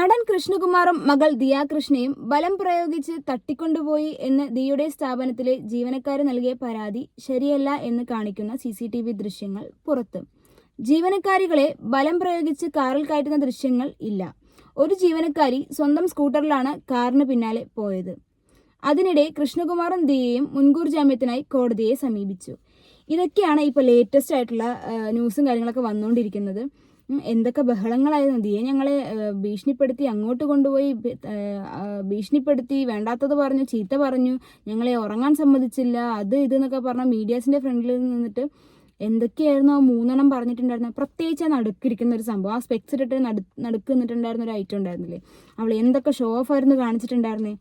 നടൻ കൃഷ്ണകുമാറും മകൾ ദിയ കൃഷ്ണയും ബലം പ്രയോഗിച്ച് തട്ടിക്കൊണ്ടുപോയി എന്ന് ദിയയുടെ സ്ഥാപനത്തിലെ ജീവനക്കാർ നൽകിയ പരാതി ശരിയല്ല എന്ന് കാണിക്കുന്ന CCTV ദൃശ്യങ്ങൾ പുറത്ത്. ജീവനക്കാരികളെ ബലം പ്രയോഗിച്ച് കാറിൽ കയറ്റുന്ന ദൃശ്യങ്ങൾ ഇല്ല. ഒരു ജീവനക്കാരി സ്വന്തം സ്കൂട്ടറിലാണ് കാറിന് പിന്നാലെ പോയത്. അതിനിടെ കൃഷ്ണകുമാറും ദിയയും മുൻകൂർ ജാമ്യത്തിനായി കോടതിയെ സമീപിച്ചു. ഇതൊക്കെയാണ് ഇപ്പോൾ ലേറ്റസ്റ്റ് ആയിട്ടുള്ള ന്യൂസും കാര്യങ്ങളൊക്കെ വന്നുകൊണ്ടിരിക്കുന്നത്. എന്തൊക്കെ ബഹളങ്ങളായിരുന്നു. ദിയെ ഞങ്ങളെ ഭീഷണിപ്പെടുത്തി, അങ്ങോട്ട് കൊണ്ടുപോയി ഭീഷണിപ്പെടുത്തി, വേണ്ടാത്തത് പറഞ്ഞു, ചീത്ത പറഞ്ഞു, ഞങ്ങളെ ഉറങ്ങാൻ സമ്മതിച്ചില്ല, അത് ഇതെന്നൊക്കെ പറഞ്ഞ മീഡിയാസിൻ്റെ ഫ്രണ്ടിൽ നിന്നിട്ട് എന്തൊക്കെയായിരുന്നു ആ 3 പറഞ്ഞിട്ടുണ്ടായിരുന്നത്. പ്രത്യേകിച്ച് ആ നടുക്കിരിക്കുന്ന ഒരു സംഭവം, ആ സ്പെക്സ് ഇട്ടിട്ട് നടുക്ക് നിന്നിട്ടുണ്ടായിരുന്ന ഒരു ഐറ്റം ഉണ്ടായിരുന്നില്ലേ, അവൾ എന്തൊക്കെ ഷോ ഓഫ് ആയിരുന്നു കാണിച്ചിട്ടുണ്ടായിരുന്നേ.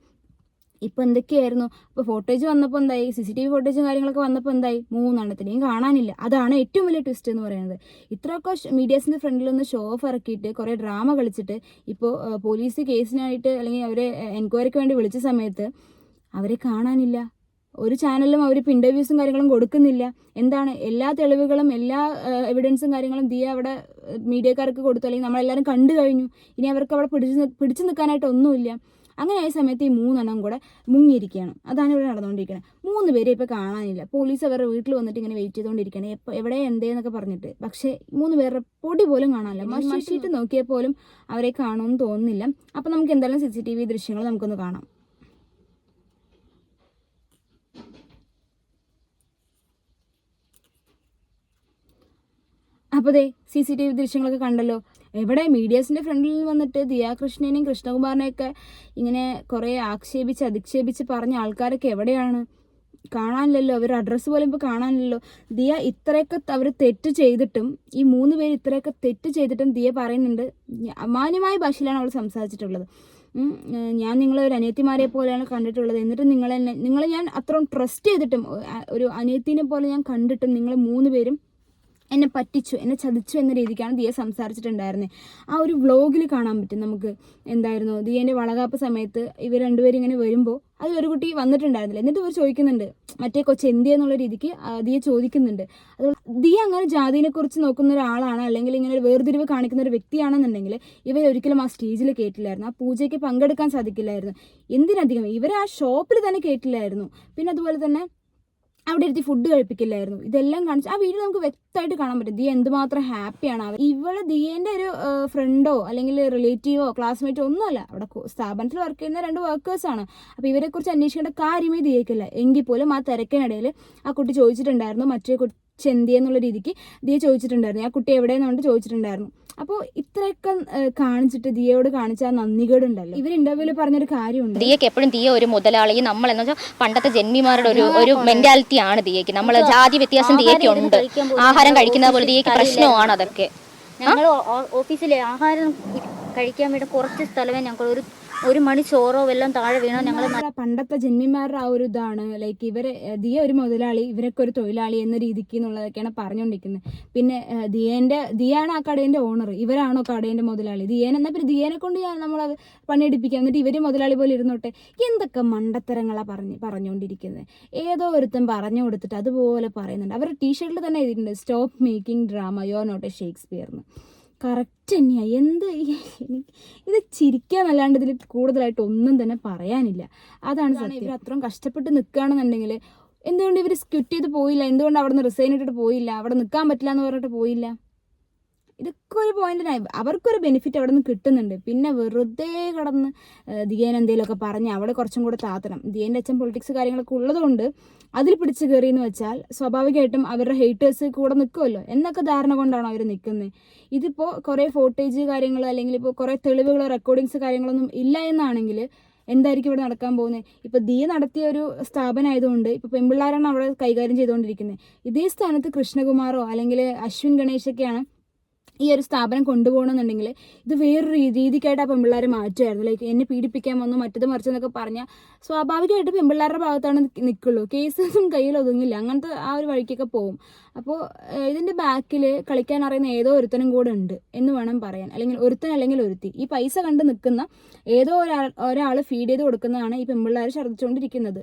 ഇപ്പോൾ എന്തൊക്കെയായിരുന്നു. ഇപ്പോൾ ഫോട്ടേജ് വന്നപ്പോൾ എന്തായി, CCTV ഫോട്ടേജും കാര്യങ്ങളൊക്കെ വന്നപ്പോൾ എന്തായി, 3 കാണാനില്ല. അതാണ് ഏറ്റവും വലിയ ട്വിസ്റ്റ് എന്ന് പറയുന്നത്. ഇത്രയൊക്കെ മീഡിയാസിൻ്റെ ഫ്രണ്ടിൽ നിന്ന് ഷോ ഓഫ് ഇറക്കിയിട്ട് കുറേ ഡ്രാമ കളിച്ചിട്ട് ഇപ്പോൾ പോലീസ് കേസിനായിട്ട് അല്ലെങ്കിൽ അവരെ എൻക്വയറിക്ക് വേണ്ടി വിളിച്ച സമയത്ത് അവരെ കാണാനില്ല. ഒരു ചാനലിലും അവർ ഇൻ്റർവ്യൂസും കാര്യങ്ങളും കൊടുക്കുന്നില്ല. എന്താണ്, എല്ലാ തെളിവുകളും എല്ലാ എവിഡൻസും കാര്യങ്ങളും ദിയ അവിടെ മീഡിയക്കാർക്ക് കൊടുത്തു, അല്ലെങ്കിൽ നമ്മളെല്ലാവരും കണ്ടു കഴിഞ്ഞു. ഇനി അവർക്ക് അവിടെ പിടിച്ചു നിൽക്കാനായിട്ട് ഒന്നുമില്ല. അങ്ങനെ ആയ സമയത്ത് ഈ 3 കൂടെ മുങ്ങിയിരിക്കുകയാണ്. അതാണ് ഇവിടെ നടന്നുകൊണ്ടിരിക്കുന്നത്. 3 പേരെ ഇപ്പോൾ കാണാനില്ല. പോലീസ് അവരുടെ വീട്ടിൽ വന്നിട്ട് ഇങ്ങനെ വെയിറ്റ് ചെയ്തുകൊണ്ടിരിക്കുകയാണ്, എപ്പോൾ എവിടെ എന്തേന്നൊക്കെ പറഞ്ഞിട്ട്. പക്ഷേ 3 പേരുടെ പൊടി പോലും കാണാനില്ല. മഷീട്ട് നോക്കിയാൽ പോലും അവരെ കാണുമെന്ന് തോന്നുന്നില്ല. അപ്പോൾ നമുക്ക് എന്തായാലും CCTV ദൃശ്യങ്ങൾ നമുക്കൊന്ന് കാണാം. അപ്പോൾ ദേ CCTV ദൃശ്യങ്ങളൊക്കെ കണ്ടല്ലോ. എവിടെ മീഡിയാസിൻ്റെ ഫ്രണ്ടിൽ വന്നിട്ട് ദിയ കൃഷ്ണനെയും കൃഷ്ണകുമാറിനെയൊക്കെ ഇങ്ങനെ കുറേ ആക്ഷേപിച്ച് അധിക്ഷേപിച്ച് പറഞ്ഞ ആൾക്കാരൊക്കെ എവിടെയാണ്? കാണാനില്ലല്ലോ. അവർ അഡ്രസ്സ് പോലും ഇപ്പോൾ കാണാനില്ലല്ലോ. ദിയ ഇത്രയൊക്കെ അവർ തെറ്റ് ചെയ്തിട്ടും, ഈ 3 പേര് ഇത്രയൊക്കെ തെറ്റ് ചെയ്തിട്ടും ദിയ പറയുന്നുണ്ട്, മാന്യമായ ഭാഷയിലാണ് അവൾ സംസാരിച്ചിട്ടുള്ളത്. ഞാൻ നിങ്ങളെ ഒരു അനിയത്തിമാരെ പോലെയാണ് കണ്ടിട്ടുള്ളത്, എന്നിട്ട് നിങ്ങളെ ഞാൻ അത്രയും ട്രസ്റ്റ് ചെയ്തിട്ടും, ഒരു അനിയത്തിനെ പോലെ ഞാൻ കണ്ടിട്ടും നിങ്ങൾ 3 പേരും എന്നെ പറ്റിച്ചു, എന്നെ ചതിച്ചു എന്ന രീതിക്കാണ് ദിയ സംസാരിച്ചിട്ടുണ്ടായിരുന്നത്. ആ ഒരു വ്ളോഗിൽ കാണാൻ പറ്റും നമുക്ക്. എന്തായിരുന്നു, ദിയേൻ്റെ വളകാപ്പ് സമയത്ത് ഇവർ 2 പേരും ഇങ്ങനെ വരുമ്പോൾ അതിലൊരു കുട്ടി വന്നിട്ടുണ്ടായിരുന്നില്ല. എന്നിട്ട് ഇവർ ചോദിക്കുന്നുണ്ട്, മറ്റേ കൊച്ചു എന്തിയ എന്നുള്ള രീതിക്ക് ദിയ ചോദിക്കുന്നുണ്ട്. അതുകൊണ്ട് ദിയ അങ്ങനെ ജാതിനെക്കുറിച്ച് നോക്കുന്ന ഒരാളാണ്, അല്ലെങ്കിൽ ഇങ്ങനെ ഒരു വേർതിരിവ് കാണിക്കുന്ന ഒരു വ്യക്തിയാണെന്നുണ്ടെങ്കിൽ ഇവരൊരിക്കലും ആ സ്റ്റേജിൽ കേട്ടില്ലായിരുന്നു, ആ പൂജയ്ക്ക് പങ്കെടുക്കാൻ സാധിക്കില്ലായിരുന്നു. എന്തിനധികം ഇവരെ ആ ഷോപ്പിൽ തന്നെ കേട്ടില്ലായിരുന്നു. പിന്നെ അതുപോലെ തന്നെ അവിടെ ഇരുത്തി ഫുഡ് കഴിപ്പിക്കില്ലായിരുന്നു. ഇതെല്ലാം കാണിച്ച് ആ വീഡിയോ നമുക്ക് വ്യക്തമായിട്ട് കാണാൻ പറ്റും ദിയ എന്തുമാത്രം ഹാപ്പിയാണ്. ഇവള് ദിയേൻ്റെ ഒരു ഫ്രണ്ടോ അല്ലെങ്കിൽ റിലേറ്റീവോ ക്ലാസ്മേറ്റോ ഒന്നുമല്ല, അവിടെ സ്ഥാപനത്തിൽ വർക്ക് ചെയ്യുന്ന 2 വർക്കേഴ്സാണ്. അപ്പോൾ ഇവരെക്കുറിച്ച് അന്വേഷിക്കേണ്ട കാര്യമേ ദിയക്കില്ല. എങ്കിൽ പോലും ആ തിരക്കിനിടയിൽ ആ കുട്ടി ചോദിച്ചിട്ടുണ്ടായിരുന്നു, മറ്റേ ചെന്തി എന്നുള്ള രീതിക്ക് ദിയ ചോദിച്ചിട്ടുണ്ടായിരുന്നു, ആ കുട്ടി എവിടെയെന്നുകൊണ്ട് ചോദിച്ചിട്ടുണ്ടായിരുന്നു. അപ്പോൾ ഇത്രയൊക്കെ കാണിച്ചിട്ട് ദിയയോട് കാണിച്ച ആ നന്ദികേടുണ്ടല്ലോ. ഇവർ ഇന്റർവ്യൂവിൽ പറഞ്ഞൊരു കാര്യമുണ്ട്, ദിയക്ക് എപ്പോഴും ദിയ ഒരു മുതലാളി, നമ്മൾ എന്ന് വെച്ചാൽ പണ്ടത്തെ ജന്മിമാരുടെ ഒരു മെന്റാലിറ്റി ആണ് ദിയക്ക്. നമ്മൾ ജാതി വ്യത്യാസം ദിയക്ക് ഉണ്ട്. ആഹാരം കഴിക്കുന്ന പോലെ ദിയക്ക് പ്രശ്നമാണ് അതൊക്കെ. ഞങ്ങൾ ഓഫീസിലെ ആഹാരം കഴിക്കാൻ വേണ്ടി കുറച്ച് സ്ഥലമേ ഞങ്ങൾ ഒരു മണി ചോറോ വല്ലതും താഴെ വീണോ ഞങ്ങൾ പണ്ടത്തെ ജന്മിമാരുടെ ആ ഒരു ഇതാണ്. ലൈക്ക് ഇവരെ ദിയ ഒരു മുതലാളി, ഇവരൊക്കെ ഒരു തൊഴിലാളി എന്ന രീതിക്ക് എന്നുള്ളതൊക്കെയാണ് പറഞ്ഞുകൊണ്ടിരിക്കുന്നത്. പിന്നെ ദിയാണ് ആ കടേൻ്റെ ഓണർ, ഇവരാണോ കടേൻ്റെ മുതലാളി? എന്നാൽ പിന്നെ ദിയേനെ കൊണ്ട് നമ്മളത് പണിയെടുപ്പിക്കാം, എന്നിട്ട് ഇവർ മുതലാളി പോലെ ഇരുന്നോട്ടെ. എന്തൊക്കെ മണ്ടത്തരങ്ങളാണ് പറഞ്ഞുകൊണ്ടിരിക്കുന്നത്. ഏതോ ഒരുത്തൻ പറഞ്ഞു കൊടുത്തിട്ട് അതുപോലെ പറയുന്നുണ്ട്. അവരുടെ ടീഷർട്ടിൽ തന്നെ എഴുതിയിട്ടുണ്ട്, stop making drama, you are not a Shakespeare എന്ന്. കറക്റ്റ് തന്നെയാണ്. ഇത് ചിരിക്കാന്നല്ലാണ്ട് ഇതിൽ കൂടുതലായിട്ട് ഒന്നും തന്നെ പറയാനില്ല. അതാണ് സത്യം. ഇവർ അത്രയും കഷ്ടപ്പെട്ട് നിൽക്കുകയാണെന്നുണ്ടെങ്കിൽ എന്തുകൊണ്ട് ഇവർ ക്വിറ്റ് ചെയ്ത് പോയില്ല? എന്തുകൊണ്ട് അവിടെ നിന്ന് റിസൈൻ ഇട്ടിട്ട് പോയില്ല? അവിടെ നിൽക്കാൻ പറ്റില്ല എന്ന് പറഞ്ഞിട്ട് പോയില്ല? ഇതൊക്കെ ഒരു പോയിന്റിനായി അവർക്കൊരു ബെനിഫിറ്റ് അവിടെ നിന്ന് കിട്ടുന്നുണ്ട്. പിന്നെ വെറുതെ കടന്ന് ദിയേനെ എന്തെങ്കിലുമൊക്കെ പറഞ്ഞ് അവിടെ കുറച്ചും കൂടെ താത്തണം. ദിയേൻ്റെ അച്ഛൻ പൊളിറ്റിക്സ് കാര്യങ്ങളൊക്കെ ഉള്ളതുകൊണ്ട് അതിൽ പിടിച്ച് കയറിയെന്ന് വെച്ചാൽ സ്വാഭാവികമായിട്ടും അവരുടെ ഹേറ്റേഴ്സ് കൂടെ നിൽക്കുമല്ലോ എന്നൊക്കെ ധാരണ കൊണ്ടാണോ അവർ നിൽക്കുന്നത്. ഇതിപ്പോൾ കുറേ ഫോട്ടേജ് കാര്യങ്ങൾ അല്ലെങ്കിൽ ഇപ്പോൾ കുറേ തെളിവുകളോ റെക്കോർഡിങ്സ് കാര്യങ്ങളൊന്നും ഇല്ല എന്നാണെങ്കിൽ എന്തായിരിക്കും ഇവിടെ നടക്കാൻ പോകുന്നത്? ഇപ്പോൾ ദിയ നടത്തിയ ഒരു സ്ഥാപനമായതുകൊണ്ട് ഇപ്പോൾ പെൺപിള്ളാരാണ് അവിടെ കൈകാര്യം ചെയ്തുകൊണ്ടിരിക്കുന്നത്. ഇതേ സ്ഥാനത്ത് കൃഷ്ണകുമാറോ അല്ലെങ്കിൽ അശ്വിൻ ഗണേശൊക്കെയാണ് ഈ ഒരു സ്ഥാപനം കൊണ്ടുപോകണമെന്നുണ്ടെങ്കിൽ ഇത് വേറൊരു രീതിക്കായിട്ട് ആ പെൺപിള്ളേരെ മാറ്റുമായിരുന്നു. ലൈക്ക് എന്നെ പീഡിപ്പിക്കാൻ വന്നു, മറ്റത് മറിച്ചെന്നൊക്കെ പറഞ്ഞാൽ സ്വാഭാവികമായിട്ട് പെൺപിള്ളേരുടെ ഭാഗത്താണ് നിൽക്കുള്ളൂ. കേസൊന്നും കയ്യിൽ ഒതുങ്ങില്ല, അങ്ങനത്തെ ആ ഒരു വഴിക്കൊക്കെ പോകും. അപ്പോൾ ഇതിൻ്റെ ബാക്കിൽ കളിക്കാൻ അറിയുന്ന ഏതോ ഒരുത്തനും കൂടെ ഉണ്ട് എന്ന് വേണം പറയാൻ. അല്ലെങ്കിൽ ഒരുത്തൻ അല്ലെങ്കിൽ ഒരുത്തി, ഈ പൈസ കണ്ട് നിൽക്കുന്ന ഏതോ ഒരാൾ ഫീഡ് ചെയ്ത് കൊടുക്കുന്നതാണ് ഈ പെൺപിള്ളേർ ഛർദ്ദിച്ചുകൊണ്ടിരിക്കുന്നത്.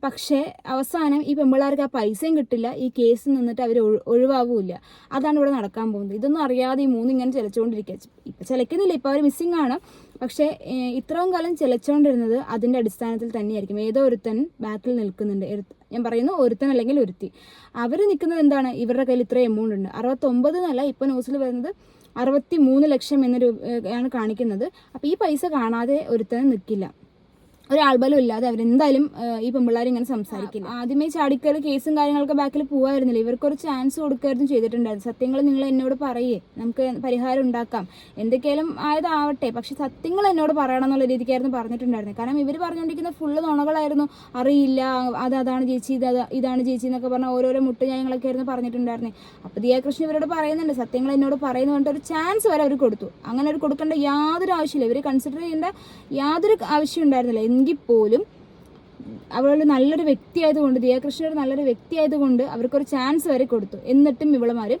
പക്ഷേ അവസാനം ഈ പെൺപിള്ളേർക്ക് ആ പൈസയും കിട്ടില്ല, ഈ കേസിൽ നിന്നിട്ട് അവർ ഒഴിവാവില്ല. അതാണ് ഇവിടെ നടക്കാൻ പോകുന്നത്. ഇതൊന്നും അറിയാതെ ഈ 3 ഇങ്ങനെ ചിലച്ചുകൊണ്ടിരിക്കുക. ഇപ്പം ചിലക്കുന്നില്ല, ഇപ്പോൾ അവർ മിസ്സിംഗ് ആണ്. പക്ഷേ ഇത്രയും കാലം ചിലച്ചുകൊണ്ടിരുന്നത് അതിൻ്റെ അടിസ്ഥാനത്തിൽ തന്നെയായിരിക്കും. ഏതോ ഒരുത്തൻ ബാക്കിൽ നിൽക്കുന്നുണ്ട്. ഞാൻ പറയുന്നു ഒരുത്തൻ അല്ലെങ്കിൽ ഒരുത്തി. അവർ നിൽക്കുന്നത് എന്താണ്? ഇവരുടെ കയ്യിൽ ഇത്രയും എമൗണ്ട് ഉണ്ട്. 69 എന്നല്ല, ഇപ്പോൾ ന്യൂസിൽ വരുന്നത് 63 ലക്ഷം എന്ന രൂപയാണ് കാണിക്കുന്നത്. അപ്പോൾ ഈ പൈസ കാണാതെ ഒരുത്തനും നിൽക്കില്ല. ഒരാൾബലം ഇല്ലാതെ അവരെന്തായാലും ഈ പെൺപിള്ളേർ ഇങ്ങനെ സംസാരിക്കില്ല. ആദ്യമേ ചാടിക്കറി കേസും കാര്യങ്ങളൊക്കെ ബാക്കിൽ പോകായിരുന്നില്ല. ഇവർക്കൊരു ചാൻസ് കൊടുക്കായിരുന്നു ചെയ്തിട്ടുണ്ടായിരുന്നു. സത്യങ്ങൾ നിങ്ങൾ എന്നോട് പറയേ, നമുക്ക് പരിഹാരം ഉണ്ടാക്കാം, എന്തൊക്കെയാലും ആയതാവട്ടെ, പക്ഷെ സത്യങ്ങൾ എന്നോട് പറയണം എന്നുള്ള രീതിക്കായിരുന്നു പറഞ്ഞിട്ടുണ്ടായിരുന്നത്. കാരണം ഇവർ പറഞ്ഞുകൊണ്ടിരിക്കുന്ന ഫുള്ള് നുണകളായിരുന്നു. അറിയില്ല, അതാണ് ചേച്ചി, ഇതാണ് ചേച്ചി എന്നൊക്കെ പറഞ്ഞാൽ ഓരോരോ മുട്ടുന്യായങ്ങളൊക്കെ ആയിരുന്നു പറഞ്ഞിട്ടുണ്ടായിരുന്നത്. അപ്പോൾ ദിയാകൃഷ്ണൻ ഇവരോട് പറയുന്നുണ്ട്, സത്യങ്ങൾ എന്നോട് പറയുന്നു പറഞ്ഞിട്ട് ഒരു ചാൻസ് വരെ അവർ കൊടുത്തു. അങ്ങനെ അവർ കൊടുക്കേണ്ട യാതൊരു ആവശ്യമില്ല, ഇവർ കൺസിഡർ ചെയ്യേണ്ട യാതൊരു ആവശ്യം ഉണ്ടായിരുന്നില്ല. എങ്കിൽ പോലും അവളൊരു നല്ലൊരു വ്യക്തിയായതുകൊണ്ട്, ദിയാകൃഷ്ണൻ ഒരു നല്ലൊരു വ്യക്തിയായതുകൊണ്ട് അവർക്കൊരു ചാൻസ് വരെ കൊടുത്തു. എന്നിട്ടും ഇവളുമാർ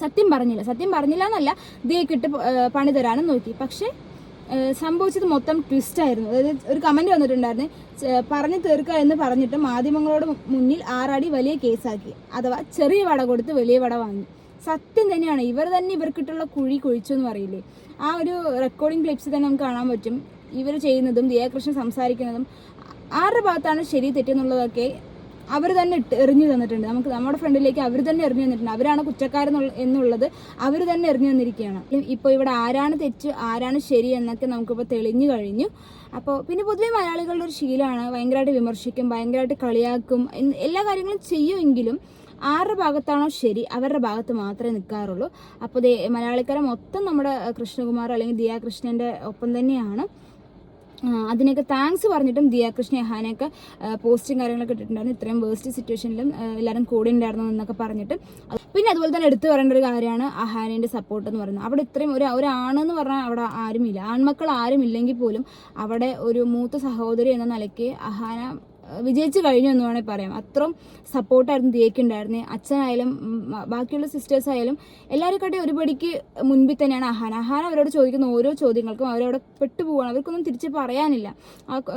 സത്യം പറഞ്ഞില്ല എന്നല്ല, ദിയക്കിട്ട് പണി തരാനും നോക്കി. പക്ഷേ സംഭവിച്ചത് മൊത്തം ട്വിസ്റ്റായിരുന്നു. അതായത് ഒരു കമൻറ്റ് വന്നിട്ടുണ്ടായിരുന്നു, പറഞ്ഞു തീർക്കുക എന്ന് പറഞ്ഞിട്ട് മാധ്യമങ്ങളോട് മുന്നിൽ 6 അടി വലിയ കേസാക്കി, അഥവാ ചെറിയ വട കൊടുത്ത് വലിയ വട വാങ്ങി. സത്യം തന്നെയാണ്, ഇവർ തന്നെ ഇവർക്കിട്ടുള്ള കുഴി കുഴിച്ചു എന്ന് പറയില്ലേ. ആ ഒരു റെക്കോർഡിംഗ് ക്ലിപ്സ് തന്നെ നമുക്ക് കാണാൻ പറ്റും. ഇവർ ചെയ്യുന്നതും ദിയാകൃഷ്ണൻ സംസാരിക്കുന്നതും ആരുടെ ഭാഗത്താണ് ശരി തെറ്റെന്നുള്ളതൊക്കെ അവർ തന്നെ എറിഞ്ഞു തന്നിട്ടുണ്ട്. നമുക്ക് നമ്മുടെ ഫ്രണ്ടിലേക്ക് അവർ തന്നെ എറിഞ്ഞു തന്നിട്ടുണ്ട്. അവരാണ് കുറ്റക്കാരെന്നുള്ളത് അവർ തന്നെ എറിഞ്ഞു തന്നിരിക്കുകയാണ്. ഇപ്പോൾ ഇവിടെ ആരാണ് തെറ്റ് ആരാണ് ശരി എന്നൊക്കെ നമുക്കിപ്പോൾ തെളിഞ്ഞു കഴിഞ്ഞു. അപ്പോൾ പിന്നെ പൊതുവെ മലയാളികളുടെ ഒരു ശീലമാണ്, ഭയങ്കരമായിട്ട് വിമർശിക്കും, ഭയങ്കരമായിട്ട് കളിയാക്കും, എല്ലാ കാര്യങ്ങളും ചെയ്യുമെങ്കിലും ആരുടെ ഭാഗത്താണോ ശരി അവരുടെ ഭാഗത്ത് മാത്രമേ നിൽക്കാറുള്ളൂ. അപ്പോൾ മലയാളിക്കാരെ മൊത്തം നമ്മുടെ കൃഷ്ണകുമാർ അല്ലെങ്കിൽ ദിയാകൃഷ്ണൻ്റെ ഒപ്പം തന്നെയാണ്. അതിനൊക്കെ താങ്ക്സ് പറഞ്ഞിട്ടും ദിയാകൃഷ്ണ അഹാനയൊക്കെ പോസ്റ്റും കാര്യങ്ങളൊക്കെ ഇട്ടിട്ടുണ്ടായിരുന്നു. ഇത്രയും വേസ്റ്റ് സിറ്റുവേഷനിലും എല്ലാവരും കൂടെ ഉണ്ടായിരുന്നു എന്നൊക്കെ പറഞ്ഞിട്ട്. പിന്നെ അതുപോലെ തന്നെ എടുത്തു പറയേണ്ട ഒരു കാര്യമാണ് അഹാനേൻ്റെ സപ്പോർട്ട് എന്ന് പറയുന്നത്. അവിടെ ഇത്രയും ഒരാണെന്ന് പറഞ്ഞാൽ അവിടെ ആരുമില്ല, ആൺമക്കൾ ആരും ഇല്ലെങ്കിൽ പോലും അവിടെ ഒരു മൂത്ത സഹോദരി എന്ന നിലയ്ക്ക് അഹാന വിജയിച്ചു കഴിഞ്ഞു എന്ന് വേണമെങ്കിൽ പറയാം. അത്രയും സപ്പോർട്ടായിരുന്നു ദിയയ്ക്ക് ഉണ്ടായിരുന്നത്. അച്ഛനായാലും ബാക്കിയുള്ള സിസ്റ്റേഴ്സ് ആയാലും എല്ലാവരെക്കാട്ടും ഒരുപടിക്ക് മുൻപിൽ തന്നെയാണ് അഹാന. അവരോട് ചോദിക്കുന്ന ഓരോ ചോദ്യങ്ങൾക്കും അവരവിടെ പെട്ടുപോവാണ്, അവർക്കൊന്നും തിരിച്ച് പറയാനില്ല.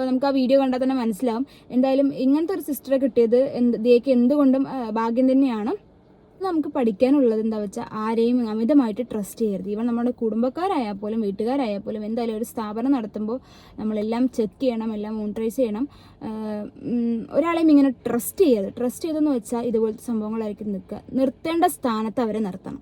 നമുക്ക് ആ വീഡിയോ കണ്ടാൽ തന്നെ മനസ്സിലാവും. എന്തായാലും ഇങ്ങനത്തെ ഒരു സിസ്റ്ററെ കിട്ടിയത് ദിയയ്ക്ക് എന്തുകൊണ്ടും ഭാഗ്യം തന്നെയാണ്. നമുക്ക് പഠിക്കാനുള്ളത് എന്താ വെച്ചാൽ ആരെയും അമിതമായിട്ട് ട്രസ്റ്റ് ചെയ്യരുത്. ഈവൻ നമ്മുടെ കുടുംബക്കാരായാൽ പോലും വീട്ടുകാരായാൽ പോലും എന്തായാലും ഒരു സ്ഥാപനം നടത്തുമ്പോൾ നമ്മളെല്ലാം ചെക്ക് ചെയ്യണം, എല്ലാം മോണിറ്ററൈസ് ചെയ്യണം. ഒരാളെയും ഇങ്ങനെ ട്രസ്റ്റ് ചെയ്തെന്ന് വെച്ചാൽ ഇതുപോലത്തെ സംഭവങ്ങളായിരിക്കും നിർത്തേണ്ട സ്ഥാനത്ത് അവരെ നിർത്തണം.